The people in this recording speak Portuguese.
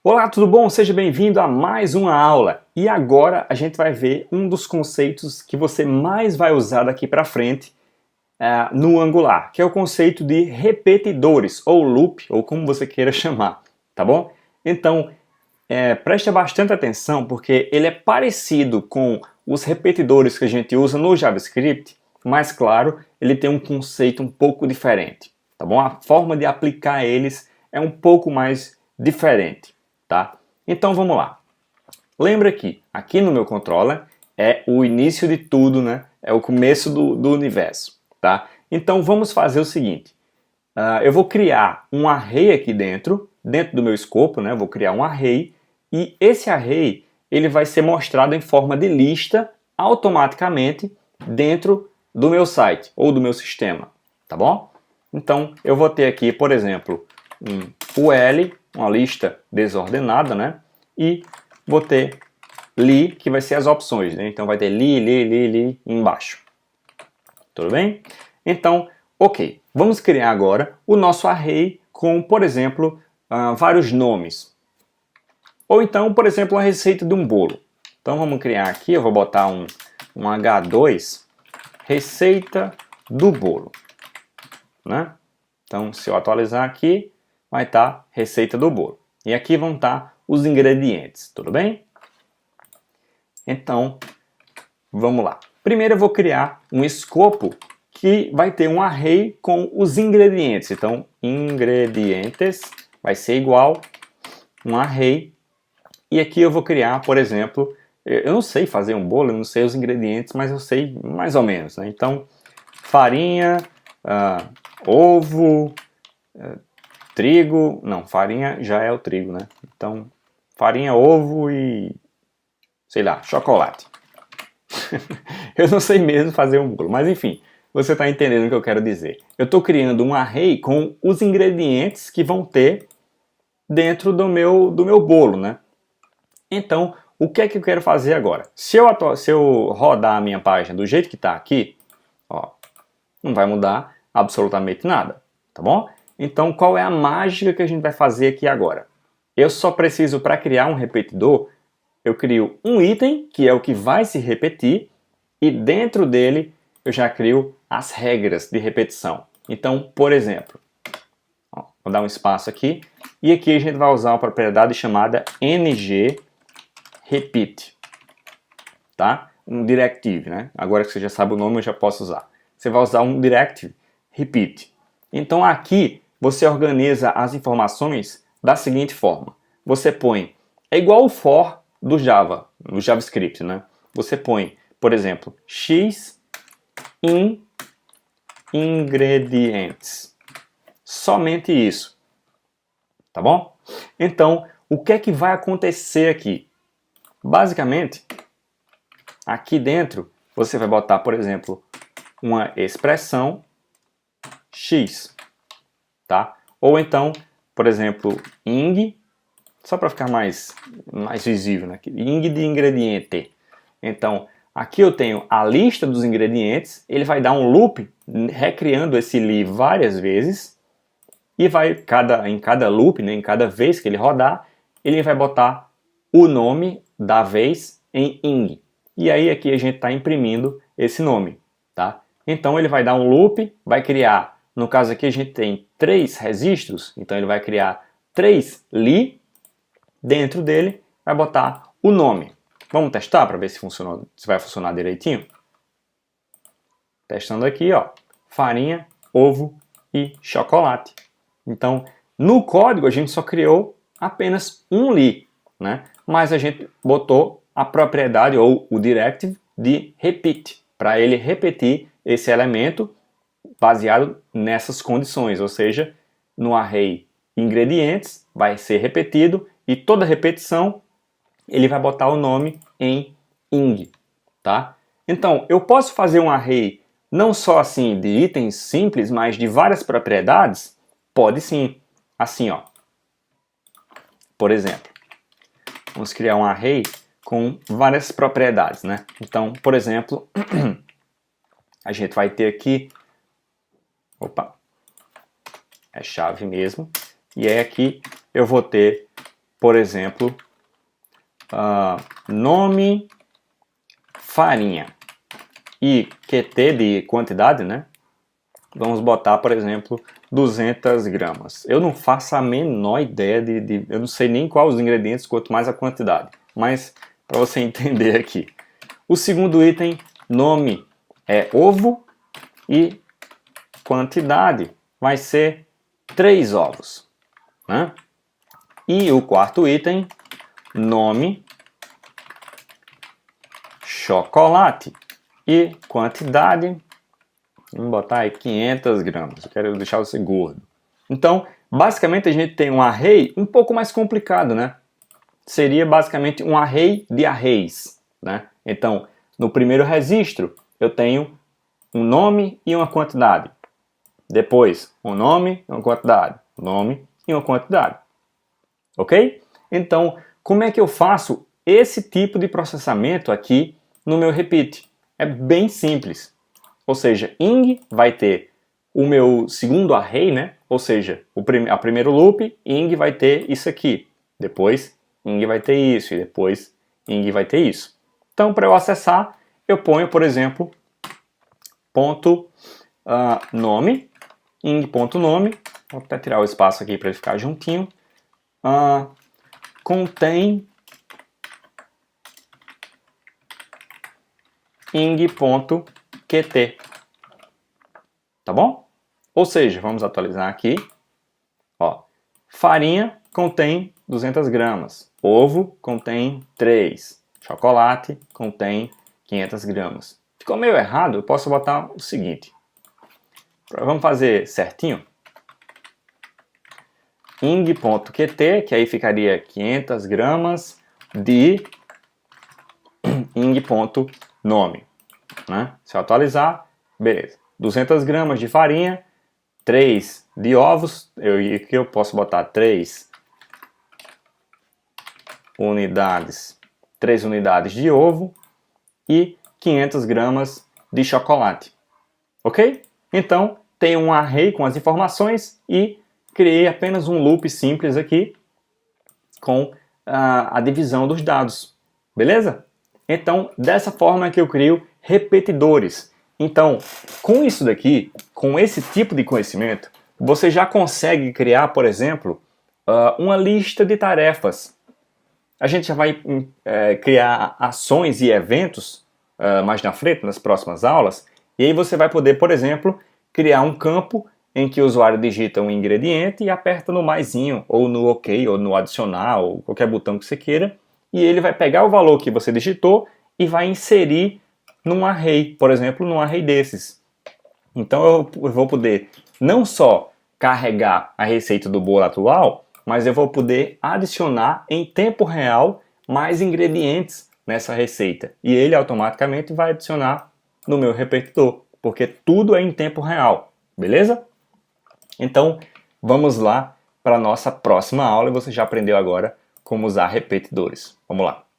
Olá, tudo bom? Seja bem-vindo a mais uma aula. E agora a gente vai ver um dos conceitos que você mais vai usar daqui para frente no Angular, que é o conceito de repetidores, ou loop, ou como você queira chamar, tá bom? Então, preste bastante atenção, porque ele é parecido com os repetidores que a gente usa no JavaScript, mas, claro, ele tem um conceito um pouco diferente, tá bom? A forma de aplicar eles é um pouco mais diferente. Tá? Então vamos lá. Lembra que aqui no meu controller é o início de tudo, né? É o começo do universo. Tá? Então vamos fazer o seguinte. Eu vou criar um array aqui dentro do meu escopo, né? Eu vou criar um array e esse array ele vai ser mostrado em forma de lista automaticamente dentro do meu site ou do meu sistema. Tá bom? Então eu vou ter aqui, por exemplo, um UL, uma lista desordenada, né? E vou ter li, que vai ser as opções, né? Então vai ter li embaixo. Tudo bem? Então, ok. Vamos criar agora o nosso array com, por exemplo, vários nomes. Ou então, por exemplo, a receita de um bolo. Então vamos criar aqui, eu vou botar um H2, receita do bolo. Né? Então, se eu atualizar aqui, vai estar receita do bolo. E aqui vão estar os ingredientes, tudo bem? Então, vamos lá. Primeiro eu vou criar um escopo que vai ter um array com os ingredientes. Então, ingredientes vai ser igual um array. E aqui eu vou criar, por exemplo, eu não sei fazer um bolo, eu não sei os ingredientes, mas eu sei mais ou menos. Né? Então, farinha, ovo, trigo, não, farinha já é o trigo, né? Então, farinha, ovo e, sei lá, chocolate. Eu não sei mesmo fazer um bolo, mas enfim, você está entendendo o que eu quero dizer. Eu estou criando um array com os ingredientes que vão ter dentro do meu bolo, né? Então, o que é que eu quero fazer agora? Se eu rodar a minha página do jeito que está aqui, ó, não vai mudar absolutamente nada, tá bom? Então, qual é a mágica que a gente vai fazer aqui agora? Eu só preciso, para criar um repetidor, eu crio um item, que é o que vai se repetir, e dentro dele eu já crio as regras de repetição. Então, por exemplo, vou dar um espaço aqui, e aqui a gente vai usar uma propriedade chamada ngRepeat, tá? Um directive, né? Agora que você já sabe o nome, eu já posso usar. Você vai usar um directive repeat. Então aqui você organiza as informações da seguinte forma. Você põe, é igual o for do Java, no JavaScript, né? Você põe, por exemplo, x in ingredients. Somente isso. Tá bom? Então, o que é que vai acontecer aqui? Basicamente, aqui dentro, você vai botar, por exemplo, uma expressão x, tá? Ou então, por exemplo, ing, só para ficar mais visível, né? Ing de ingrediente. Então, aqui eu tenho a lista dos ingredientes, ele vai dar um loop, recriando esse li várias vezes, e vai, em cada loop, né, em cada vez que ele rodar, ele vai botar o nome da vez em ing. E aí aqui a gente está imprimindo esse nome, tá? Então ele vai dar um loop, vai criar, no caso aqui a gente tem 3 registros, então ele vai criar 3 li, dentro dele vai botar o nome. Vamos testar para ver se vai funcionar direitinho? Testando aqui, ó, farinha, ovo e chocolate. Então, no código a gente só criou apenas um li, né? Mas a gente botou a propriedade ou o directive de repeat, para ele repetir esse elemento baseado nessas condições, ou seja, no array ingredientes vai ser repetido e toda repetição ele vai botar o nome em ing, tá? Então, eu posso fazer um array não só assim de itens simples, mas de várias propriedades? Pode sim. Assim, ó. Por exemplo, vamos criar um array com várias propriedades, né? Então, por exemplo, a gente vai ter aqui, opa, é chave mesmo, e aí aqui eu vou ter por exemplo, nome, farinha e QT de quantidade, né? Vamos botar, por exemplo, 200 gramas. Eu não faço a menor ideia eu não sei nem quais os ingredientes, quanto mais a quantidade. Mas, para você entender aqui. O segundo item, nome, é ovo e quantidade vai ser 3 ovos. Né? E o quarto item, nome, chocolate e quantidade, vamos botar aí 500 gramas, eu quero deixar você gordo. Então, basicamente a gente tem um array um pouco mais complicado, né? Seria basicamente um array de arrays, né? Então, no primeiro registro, eu tenho um nome e uma quantidade. Depois, um nome e uma quantidade. Nome e uma quantidade. Ok? Então, como é que eu faço esse tipo de processamento aqui no meu repeat? É bem simples. Ou seja, ing vai ter o meu segundo array, né? Ou seja, a primeiro loop, ing vai ter isso aqui. Depois, ing vai ter isso. E depois, ing vai ter isso. Então, para eu acessar, eu ponho, por exemplo, ponto nome, ing.nome. Vou até tirar o espaço aqui para ele ficar juntinho. Contém ing.qt. Tá bom? Ou seja, vamos atualizar aqui. Ó, farinha contém 200 gramas. Ovo contém 3. Chocolate contém 500 gramas. Ficou meio errado, eu posso botar o seguinte. Vamos fazer certinho. ing.qt, que aí ficaria 500 gramas de ing.nome. Né? Se eu atualizar, beleza. 200 gramas de farinha, 3 de ovos, aqui eu posso botar 3 unidades de ovo e 500 gramas de chocolate. Ok? Então, tem um array com as informações e criei apenas um loop simples aqui com a divisão dos dados. Beleza? Então, dessa forma é que eu crio repetidores. Então, com isso daqui, com esse tipo de conhecimento, você já consegue criar, por exemplo, uma lista de tarefas. A gente já vai criar ações e eventos mais na frente, nas próximas aulas, e aí você vai poder, por exemplo, criar um campo em que o usuário digita um ingrediente e aperta no maisinho, ou no OK, ou no adicionar, ou qualquer botão que você queira, e ele vai pegar o valor que você digitou e vai inserir num array, por exemplo, num array desses. Então eu vou poder não só carregar a receita do bolo atual, mas eu vou poder adicionar em tempo real mais ingredientes nessa receita. E ele automaticamente vai adicionar no meu repetidor, porque tudo é em tempo real, beleza? Então vamos lá para a nossa próxima aula e você já aprendeu agora como usar repetidores. Vamos lá!